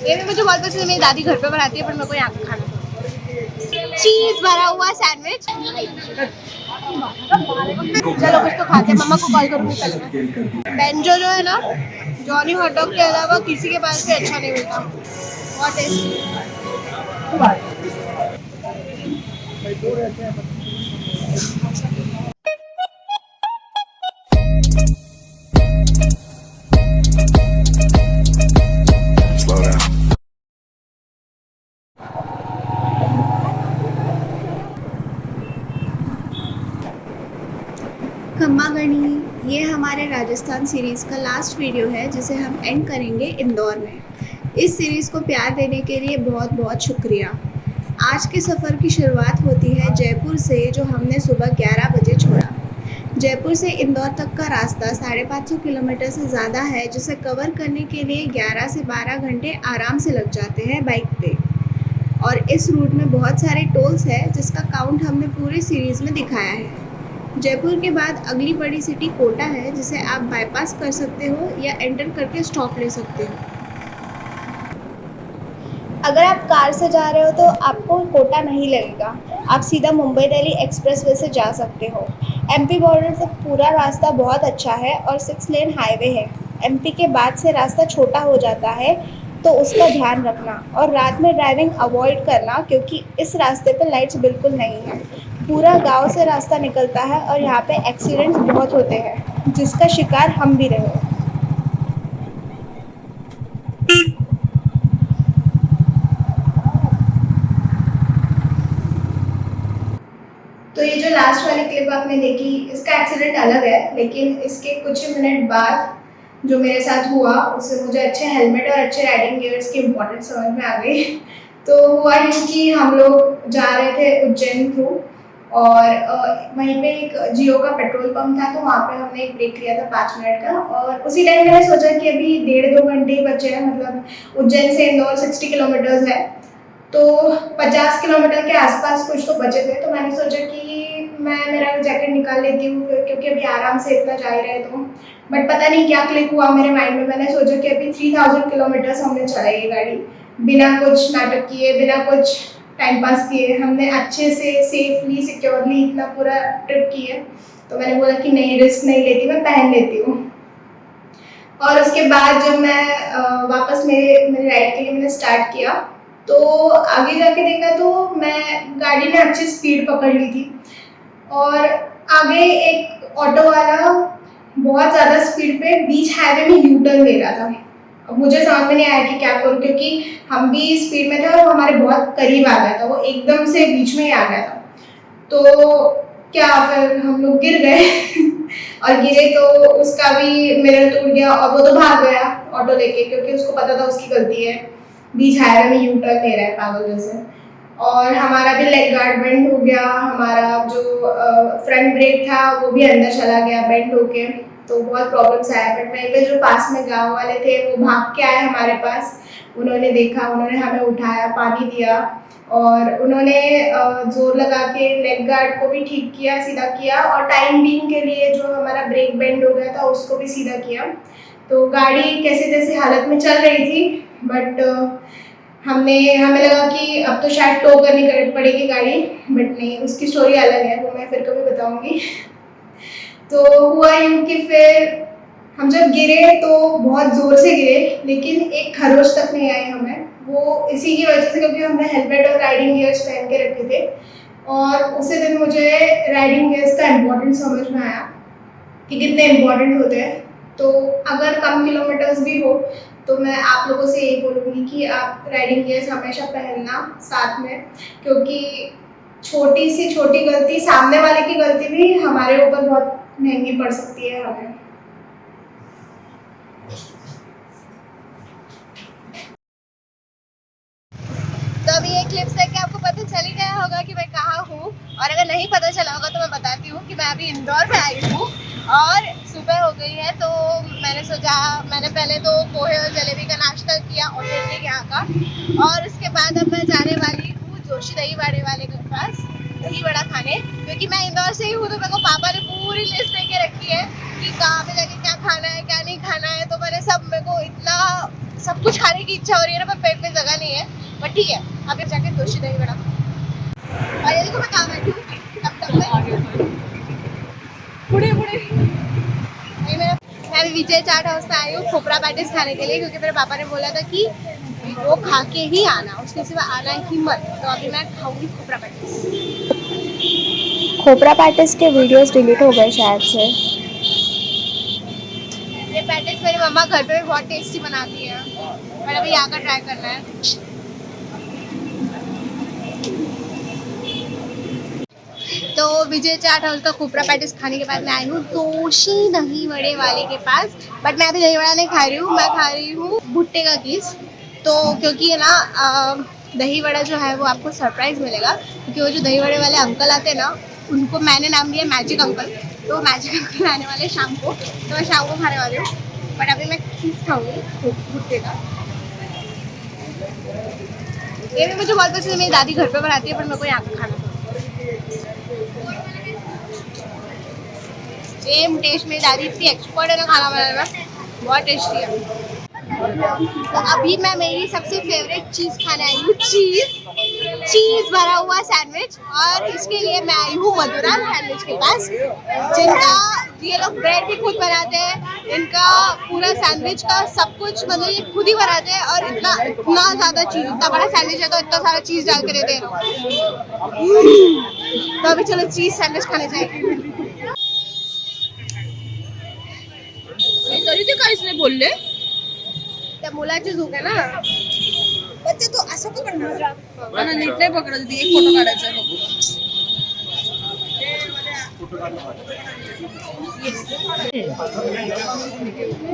ये भी मुझे बहुत पसंद है, मेरी दादी घर पे बनाती है, पर मेरे को यहाँ का खाना चीज भरा हुआ सैंडविच। चलो कुछ तो खाते हैं, मम्मा को कॉल करूँगी पहले मैं। बेंजो जो है ना, जॉनी हॉट डॉग के अलावा किसी के पास भी अच्छा नहीं मिलता, बहुत टेस्टी। खम्मा गणी, ये हमारे राजस्थान सीरीज़ का लास्ट वीडियो है जिसे हम एंड करेंगे इंदौर में। इस सीरीज़ को प्यार देने के लिए बहुत बहुत शुक्रिया। आज के सफ़र की शुरुआत होती है जयपुर से, जो हमने सुबह 11 बजे छोड़ा। जयपुर से इंदौर तक का रास्ता 550 किलोमीटर से ज़्यादा है, जिसे कवर करने के लिए 11 से 12 घंटे आराम से लग जाते हैं बाइक पे। और इस रूट में बहुत सारे टोल्स हैं, जिसका काउंट हमने पूरी सीरीज़ में दिखाया है। जयपुर के बाद अगली बड़ी सिटी कोटा है, जिसे आप बाईपास कर सकते हो या एंटर करके स्टॉप ले सकते हो। अगर आप कार से जा रहे हो तो आपको कोटा नहीं लगेगा, आप सीधा मुंबई दिल्ली एक्सप्रेसवे से जा सकते हो। एमपी बॉर्डर तक पूरा रास्ता बहुत अच्छा है और 6 लेन हाईवे है। एमपी के बाद से रास्ता छोटा हो जाता है, तो उसका ध्यान रखना। और रात में ड्राइविंग अवॉइड करना, क्योंकि इस रास्ते पे लाइट्स बिल्कुल नहीं है। पूरा गांव से रास्ता निकलता है और यहाँ पे एक्सीडेंट्स बहुत होते हैं, जिसका शिकार हम भी रहे। तो ये जो लास्ट वाली क्लिप आपने देखी, इसका एक्सीडेंट अलग है, लेकिन इसके कुछ मिनट बाद जो मेरे साथ हुआ, उससे मुझे अच्छे हेलमेट और अच्छे राइडिंग गियर्स की इम्पोर्टेंस समझ में आ गई। तो हुआ यूँ कि हम लोग जा रहे थे उज्जैन थ्रू, और वहीं पे एक जियो का पेट्रोल पंप था, तो वहाँ पे हमने एक ब्रेक लिया था 5 मिनट का। और उसी टाइम मैंने सोचा कि अभी 1.5-2 घंटे ही बचे हैं, मतलब उज्जैन से इंदौर 60 किलोमीटर्स है, तो 50 किलोमीटर के आसपास कुछ तो बचे थे। तो मैंने सोचा कि मैं मेरा जैकेट निकाल लेती हूँ फिर, क्योंकि अभी आराम से इतना जा ही रहे तो। बट पता नहीं क्या क्लिक हुआ मेरे माइंड में, मैंने सोचा कि अभी 3000 किलोमीटर्स हमने चलाई ये गाड़ी, बिना कुछ नाटक किए, बिना कुछ टाइम पास किए। हमने अच्छे से सेफली सिक्योरली इतना पूरा ट्रिप किया। तो मैंने बोला कि नहीं, रिस्क नहीं लेती, मैं पहन लेती हूँ। और उसके बाद जब मैं वापस मेरे राइड के लिए मैंने स्टार्ट किया, तो आगे जाके देखा तो मैं गाड़ी ने अच्छी स्पीड पकड़ ली थी, और आगे एक ऑटो वाला बहुत ज़्यादा स्पीड पे बीच हाईवे में यू टर्न ले रहा था। अब मुझे समझ में नहीं आया कि क्या करूँ, क्योंकि हम भी स्पीड में थे और वो हमारे बहुत करीब आ गया था, वो एकदम से बीच में ही आ गया था। तो क्या, फिर हम लोग गिर गए और गिरे तो उसका भी मिरर टूट गया, और वो तो भाग गया ऑटो लेके, क्योंकि उसको पता था उसकी गलती है, बीच हाईवे में यू टर्न ले रहा है पागल जैसे। और हमारा भी लेग गार्ड बेंड हो गया, हमारा जो फ्रंट ब्रेक था वो भी अंदर चला गया बेंड होके, तो बहुत प्रॉब्लम्स आया। बट वहीं पे जो पास में गांव वाले थे वो भाग के आए हमारे पास, उन्होंने देखा, उन्होंने हमें उठाया, पानी दिया, और उन्होंने जोर लगा के लेग गार्ड को भी ठीक किया, सीधा किया, और टाइम बीइंग के लिए जो हमारा ब्रेक बेंड हो गया था उसको भी सीधा किया। तो गाड़ी कैसे जैसे हालत में चल रही थी, बट हमें लगा कि अब तो शायद टो करनी पड़ेगी गाड़ी, बट नहीं, उसकी स्टोरी अलग है, वो मैं फिर कभी बताऊंगी। तो हुआ यूँ कि फिर हम जब गिरे तो बहुत ज़ोर से गिरे, लेकिन एक खरोच तक नहीं आई हमें, वो इसी की वजह से क्योंकि हमने हेलमेट और राइडिंग गियर्स पहन के रखे थे। और उसी दिन मुझे राइडिंग गियर्स का इम्पोर्टेंस समझ में आया कि कितने इम्पोर्टेंट होते हैं। तो अगर कम किलोमीटर्स भी हो तो मैं आप लोगों से यही बोलूँगी कि आप राइडिंग गियर्स हमेशा पहनना साथ में, क्योंकि छोटी सी छोटी गलती, सामने वाले की गलती भी हमारे ऊपर बहुत महंगी पड़ सकती है हमें। तो अभी ये क्लिप्स देख के आपको पता चल ही गया होगा कि मैं कहाँ हूँ, और अगर नहीं पता चला होगा तो मैं बताती हूँ कि मैं अभी इंदौर में आई हूँ और सुबह हो गई है। तो मैंने सोचा, मैंने पहले तो पोहे और जलेबी का नाश्ता किया ऑथेंटिक यहाँ का, और उसके बाद अब मैं जाने वाली हूँ जोशी दही वड़े वाले के पास दही वड़ा खाने, क्योंकि मैं इंदौर से ही हूँ। तो मेरे को पापा ने पूरी लिस्ट लेके रखी है कि कहाँ पे जाके क्या खाना है क्या नहीं खाना है, तो मैंने मेरे को इतना सब कुछ खाने की इच्छा हो रही है ना, मैं पेट नहीं है, बट ठीक है। अभी जाके दोषी दही बड़ा और ये देखो मैं कहाँ बैठी हूँ तब तक मैं बुढ़े मैं अभी विजय चाट हाउस में आई हूँ खोपरा पैटिस खाने के लिए, क्योंकि मेरे पापा ने बोला था कि वो खा के ही आना, उसके सिवा आना ही मत। तो अभी मैं खाऊंगी खोपरा पैटिस। खोपरा पैटिस के वीडियोस डिलीट हो गए शायद से। ये पैटिस मेरी मम्मा घर पे भी बहुत टेस्टी बनाती है, पर अभी यहाँ का ट्राई करना है। तो विजय चाट हाउस का खोपरा पैटिस खाने के बाद मैं आई हूँ दोषी दही वड़े वाले के पास। बट मैं अभी दही वड़ा नहीं खा रही हूँ, मैं खा रही हूँ भुट्टे का कीस। तो क्योंकि है ना दही वड़ा जो है वो आपको सरप्राइज मिलेगा, क्योंकि वो जो दही वड़े वाले अंकल आते हैं ना, उनको मैंने नाम दिया मैजिक अंकल। तो मैजिक अंकल आने वाले शाम को, तो मैं शाम को खाने वाली हूँ। बट अभी मैं कीस खाऊंगी भुट्टे का। ये भी मुझे बहुत पसंद है, मेरी दादी घर पे बनाती है, पर मेरे को यहाँ का खाना सेम टेस्ट। मेरी दादी इतनी एक्सपर्ट है ना खाना बनाने में, बहुत टेस्टी है। तो अभी मैं मेरी सबसे फेवरेट चीज़ खाने आई हूँ, चीज़ भरा हुआ सैंडविच। और इसके लिए मैं आई हूँ मधुरा सैंडविच के पास, जिनका ये लोग ब्रेड भी खुद बनाते हैं, इनका पूरा सैंडविच का सब कुछ मतलब ये खुद ही बनाते हैं। और इतना ज़्यादा चीज़, इतना बड़ा सैंडविच है तो इतना सारा चीज़ डाल के देते हैं। तो अभी चलो चीज़ सैंडविच खाने जाएंगे। तरी ते काहीच नाही बोलले, त्या मुलाची झोक आहे ना, बच्चे तो असं का करणार? मला नीट नाही पकडत होती, एक फोटो काढायचा आहे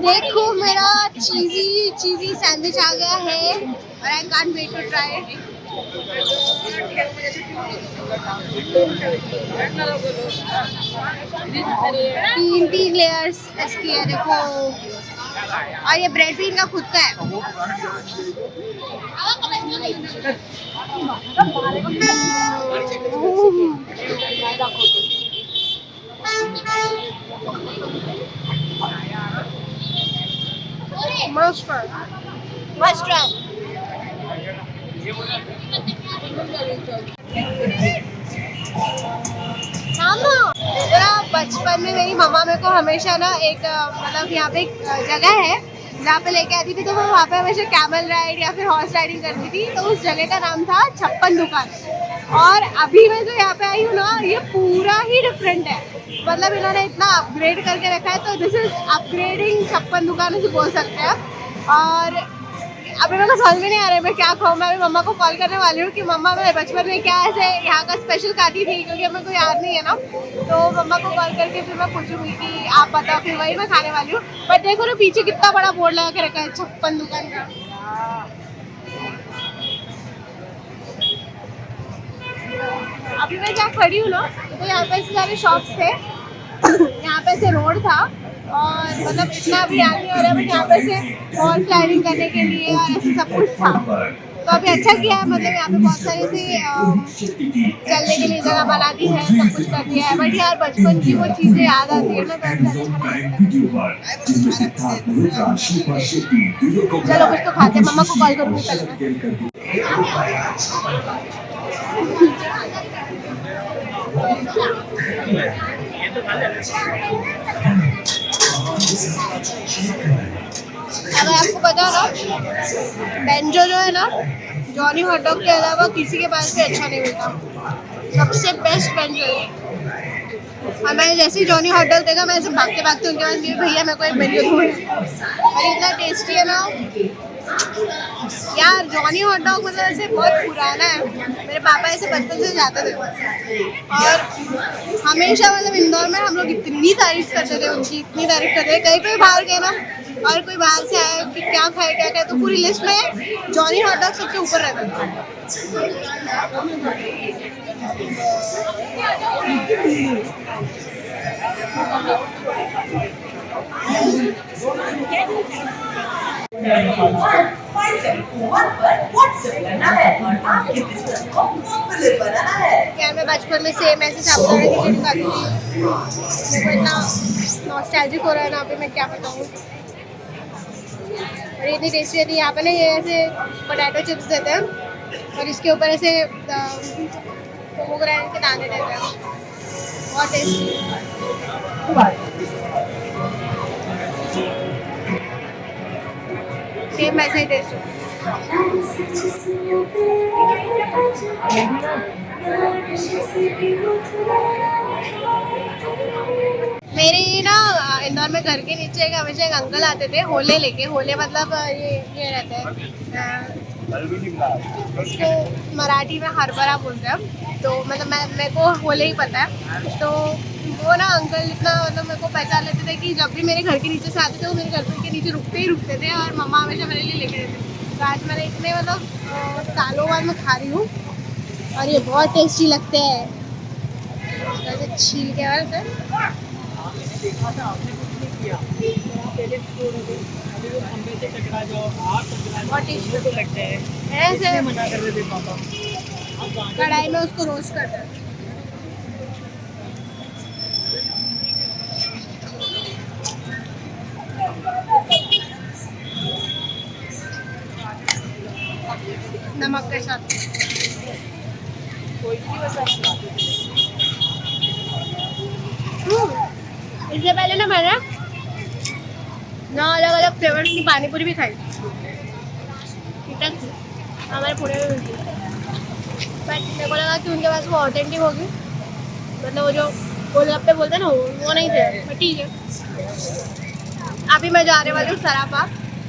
देखो मेरा चीजी सैंडविच आ गया है और I can't wait to try it. 3 layers इसकी है देखो, और ये ब्रेड भी इनका खुद का है। Must try. बचपन में मेरी मम्मा मेरे को हमेशा ना एक मतलब यहाँ पे एक जगह है जहाँ पे लेके आती थी, तो मैं वहाँ पे हमेशा कैमल राइड या फिर हॉर्स राइडिंग करती थी। तो उस जगह का नाम था छप्पन दुकान। और अभी मैं जो यहाँ पे आई हूँ ना, ये पूरा ही डिफरेंट है। मतलब इन्होंने इतना अपग्रेड करके रखा है, तो दिस इज अपग्रेडिंग छप्पन दुकान से बोल सकते हैं। और अभी मेरे को समझ में नहीं आ रहा है मैं क्या खाऊँ। मैं अभी मम्मा को कॉल करने वाली हूँ कि मम्मा मैं बचपन में क्या ऐसे यहाँ का स्पेशल खाती थी, क्योंकि मेरे को याद नहीं है ना। तो मम्मा को कॉल करके फिर मैं पूछूंगी कि आप बताओ, फिर वही मैं खाने वाली हूँ। बट देखो ना पीछे कितना बड़ा बोर्ड लगा के रखा है छप्पन दुकान का। अभी मैं जहाँ खड़ी हूँ ना, तो यहाँ पे ऐसे सारे शॉप्स थे, यहाँ पे से रोड था, और मतलब इतना भी याद नहीं हो रहा है, बट यहाँ पे से हॉर्स राइडिंग करने के लिए और ऐसे सब कुछ था। तो अभी अच्छा किया है, मतलब यहाँ पे बहुत सारे से चलने के लिए जगह बना दी है, सब कुछ कर दिया है। बट यार बचपन की वो चीज़ें याद आती है ना, तो चलो कुछ तो खाते हैं। मम्मा को कॉल करूँगी पहले। अगर आपको पता हो ना, बेंजो जो है ना, जॉनी हॉट डॉग के अलावा किसी के पास भी अच्छा नहीं मिलता। सबसे बेस्ट बेंजो है। और मैंने जैसे ही जॉनी हॉट डॉग देखा, मैं ऐसे भागते भागते उनके पास गई, भैया मेरे को एक बेंजो दो। और इतना टेस्टी है ना यार। जॉनी हॉट डॉग मतलब ऐसे बहुत पुराना है, मेरे पापा ऐसे बचपन से जाते थे। और हमेशा मतलब इंदौर में हम लोग इतनी तारीफ करते थे उनकी, इतनी तारीफ करते थे। कहीं पे बाहर गए ना, और कोई बाहर से आया कि क्या खाए क्या खाए, तो पूरी लिस्ट में जॉनी हॉट डॉग सबसे ऊपर रहता था। यार मैं बचपन में सेम ऐसे साबुदाना खिचड़ी खाती थी। मेरे को इतना नॉस्टैल्जिक हो रहा है ना अभी, मैं क्या बताऊँ। और इतनी टेस्टी रहती है। यहाँ पे ना ये ऐसे पोटैटो चिप्स देते हैं और इसके ऊपर ऐसे पोमोग्रेनेट के दाने देते हैं, बहुत टेस्टी। सेम वैसा ही टेस्ट है। मेरे ना इंदौर में घर के नीचे एक हमेशा एक अंकल आते थे होले लेके। होले मतलब ये रहते हैं, उसको मराठी में हरभरा बोलते हैं, तो मतलब मेरे को होले ही पता है। तो वो ना अंकल इतना मतलब मेरे को पहचान लेते थे कि जब भी मेरे घर के नीचे से आते थे वो मेरे घर के नीचे रुकते थे और मम्मा हमेशा मेरे लिए लेके देते थे। तो आज मैंने इतने मतलब सालों बाद मैं खा रही हूँ और ये बहुत टेस्टी लगते हैं। वैसे छील के और फिर बहुत टेस्टी लगते हैं। ऐसे कढ़ाई में उसको रोस्ट करते हैं। नमक के साथ इससे पहले ना मैंने ना अलग अलग फ्लेवर की पानी पूरी भी खाई, ठीक है, हमारे पुणे में मिलती है। बट मेरे को लगा कि उनके पास वो ऑथेंटिक होगी, मतलब वो जो गोलगप्पे बोलते हैं ना वो नहीं थे। बट ठीक है, अभी मैं जाने वाली हूँ सराफा,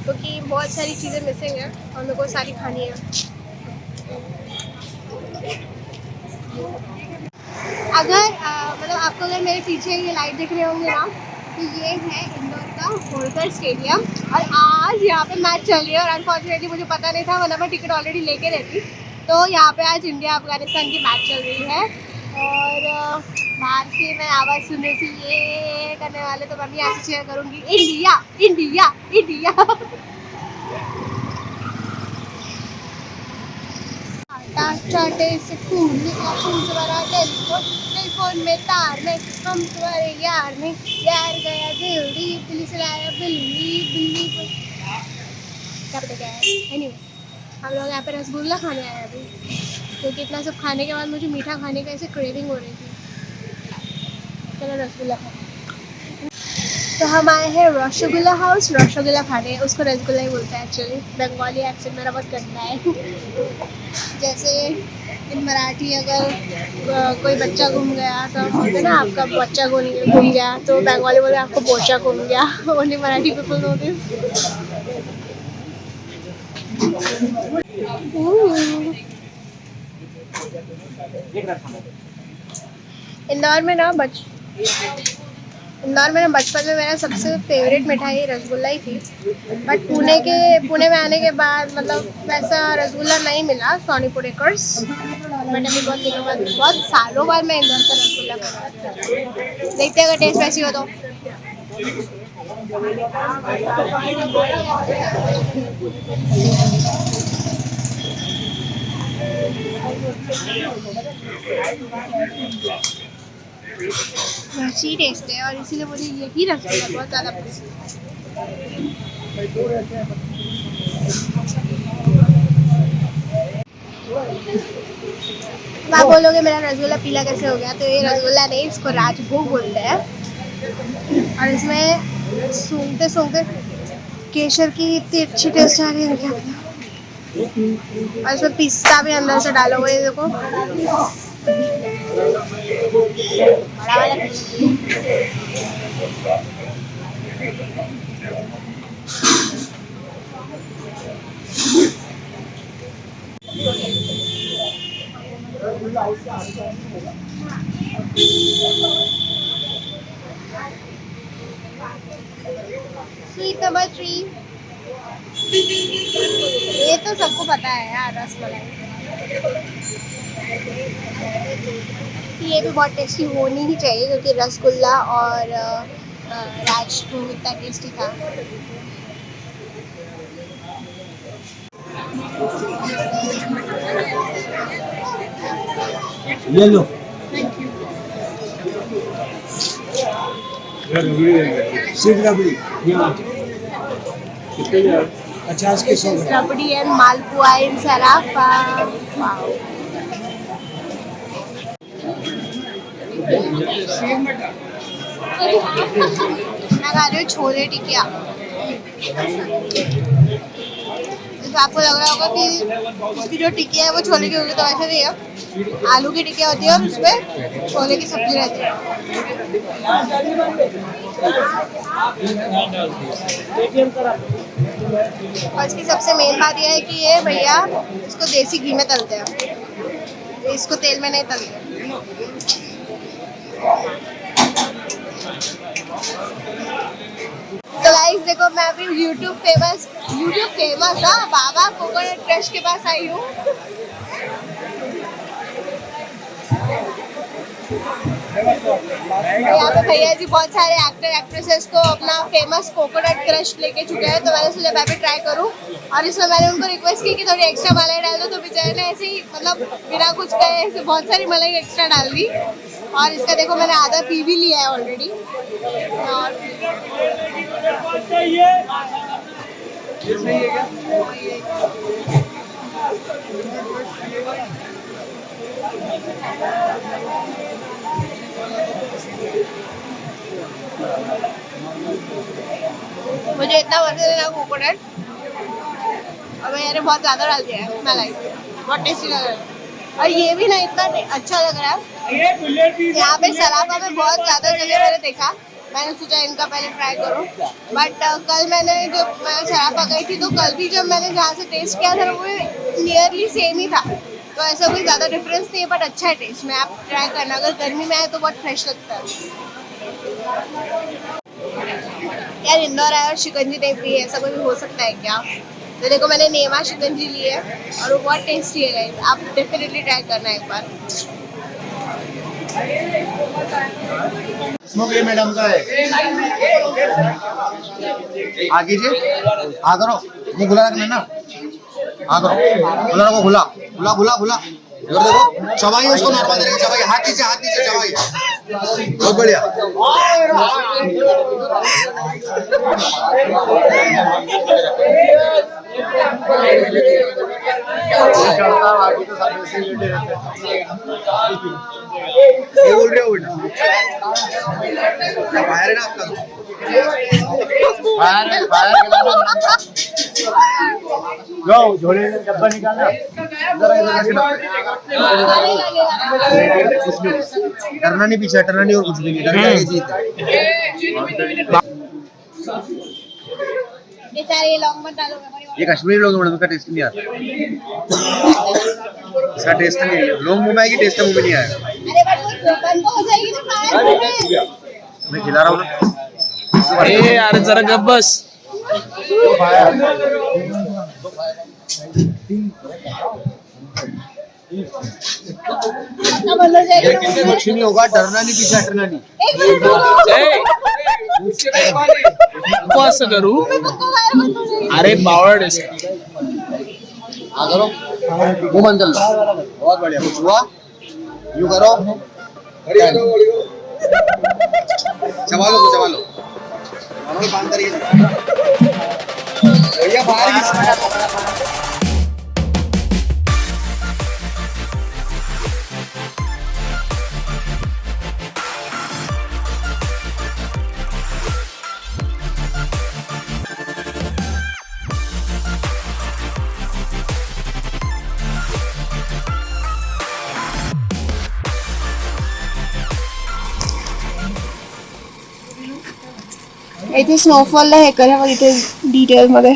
क्योंकि बहुत सारी चीज़ें मिसिंग है और मेरे को सारी खानी है। अगर मतलब आपको अगर मेरे पीछे ये लाइट दिख रहे होंगे ना, तो ये है इंदौर का होलकर स्टेडियम और आज यहाँ पे मैच चल रही है। और अनफॉर्चुनेटली मुझे पता नहीं था, वरना मैं टिकट ऑलरेडी लेके रहती। तो यहाँ पे आज इंडिया अफगानिस्तान की मैच चल रही है और बाहर से मैं आवाज़ सुनने से ये करने वाले, तो मैं भी यहाँ से शेयर करूँगी इंडिया इंडिया इंडिया। चाटे से खून तुम्हारा टेलीफोन में तार में हम तुम्हारे यार में यार गया दिल्ली दिल्ली से लाया बिल्ली बिल्ली को क्या पता क्या है। एनीवे, हम लोग यहाँ पे रसगुल्ला खाने आए अभी, क्योंकि इतना सब खाने के बाद मुझे मीठा खाने का ऐसे क्रेविंग हो रही थी। चलो रसगुल्ला खाने। तो हम आए हैं रसगुल्ला हाउस रसगुल्ला खाने। उसको रसगुल्ला ही बोलते हैं एक्चुअली, बंगाली एक्सेंट मेरा बहुत गंदा है। जैसे इन मराठी अगर कोई बच्चा घूम गया तो बोलते ना आपका बच्चा घूम गया, तो बंगाली बोलते आपको बोचा घूम गया। Only Marathi people know this. Indore में ना बचपन में मेरा सबसे फेवरेट मिठाई रसगुल्ला ही थी। बट पुणे में आने के बाद मतलब वैसा रसगुल्ला नहीं मिला, सोनीपुर एकर्स। बट अभी बहुत दिनों बाद, बहुत सालों बाद मैं इंदौर का रसगुल्ला खा रही हूँ। देखते हैं अगर टेस्ट वैसी हो तो। अच्छी टेस्ट है और इसीलिए मुझे यही रसगुल्ला बहुत ज़्यादा पसंद है। आप बोलोगे मेरा रसगुल्ला पीला कैसे हो गया, तो ये रसगुल्ला नहीं, इसको राजभोग बोलते हैं। और इसमें सूंघते सूंघते केसर की इतनी अच्छी टेस्ट आ रही है क्या। और इसमें पिस्ता भी अंदर से डाला हुआ है, देखो बड़ा वाला स्वीट नंबर 3। ये तो सबको पता है यार, रसमलाई। ये भी बहुत टेस्टी होनी ही चाहिए, क्योंकि रसगुल्ला और राजभोग इतना टेस्टी था। ले लो। सीट रबड़ी यहाँ कितने यार 50 के 100 ग्राम। रबड़ी and malpua in Sarafa. Wow. मैं खा रही हूँ छोले टिकिया। आपको लग रहा होगा कि इसकी जो टिकिया है वो छोले की होगी, तो ऐसे नहीं है। आलू की टिकिया होती है और उसमें छोले की सब्जी रहती है। और इसकी सबसे मेन बात यह है कि ये भैया इसको देसी घी में तलते हैं, इसको तेल में नहीं तलते। तो गाइस देखो, मैं अभी YouTube फेमस बाबा कोकोनट क्रश के पास आई हूँ। यहाँ पे भैया जी बहुत सारे एक्टर एक्ट्रेसेस को अपना फेमस कोकोनट क्रश लेके चुके हैं, तो मैंने सोचा मैं भी ट्राई करूँ। और इसमें मैंने उनको रिक्वेस्ट की कि थोड़ी एक्स्ट्रा मलाई डाल दो, तो बेचारे ने ऐसे ही मतलब बिना कुछ कहे ऐसे बहुत सारी मलाई एक्स्ट्रा डाल दी। और इसका देखो मैंने आधा पी भी लिया है ऑलरेडी। मुझे इतना पसंद है ना कोकोनट, और मैंने बहुत ज़्यादा डाल दिया है मलाई, बहुत टेस्टी लग रहा है। और ये भी ना इतना अच्छा लग रहा है। यहाँ पे सराफा में बहुत ज़्यादा जगह मैंने देखा, मैंने सोचा इनका पहले ट्राई करूँ। बट कल मैं सराफा गई थी, तो कल भी जब मैंने जहाँ से टेस्ट किया था वो नियरली सेम ही था, तो ऐसा कोई ज़्यादा डिफरेंस नहीं है। बट अच्छा है टेस्ट में, आप ट्राई करना। अगर गर्मी में आए तो बहुत फ्रेश लगता है यार। इंदौर आए और शिकंजी नहीं पी, ऐसा कोई हो सकता है क्या? तो देखो मैंने नेमा शिकंजी ली है और वो बहुत टेस्टी है गाइस, आप डेफिनेटली ट्राई करना एक बार। स्मोक ये मैडम का है। आ कीजिए, आ करो, ये खुला रखना ना, आ करो, खुला रखो, खुला खुला खुला खुला। इधर देखो, चबाइए उसको, नॉर्मल तरीके से चबाइए, हाथ नीचे चबाइए। बहुत बढ़िया। ये बोल रहे हो बेटा, फायर है ना आपका? फायर लो, झोले से डब्बा निकालना। डरना नहीं, पीछे हटना नहीं और कुछ भी नहीं, डर जाएगी जीत। ये सारे लौंग मत डालो। ये कश्मीरी लोग मैडम का टेस्ट नहीं आता, इसका टेस्ट नहीं है। लोग मुंह में आएगी, टेस्ट मुंह में नहीं आएगा। अरे बट वो बंद हो जाएगी ना फायर। मैं खिला रहा हूँ ना। ए यार जरा गप बस। कुछ नहीं होगा, डरना नहीं, पीछे हटना नहीं। उपवास करू। अरे बावड़ इसका। आ करो, मुंह बंद कर लो। बहुत बढ़िया, कुछ हुआ? यूं करो, चबा लो, चबा लो। बांध करिए भैया, बाहर इथे स्नोफॉलला हे करा बघ इथे डिटेल मध्ये।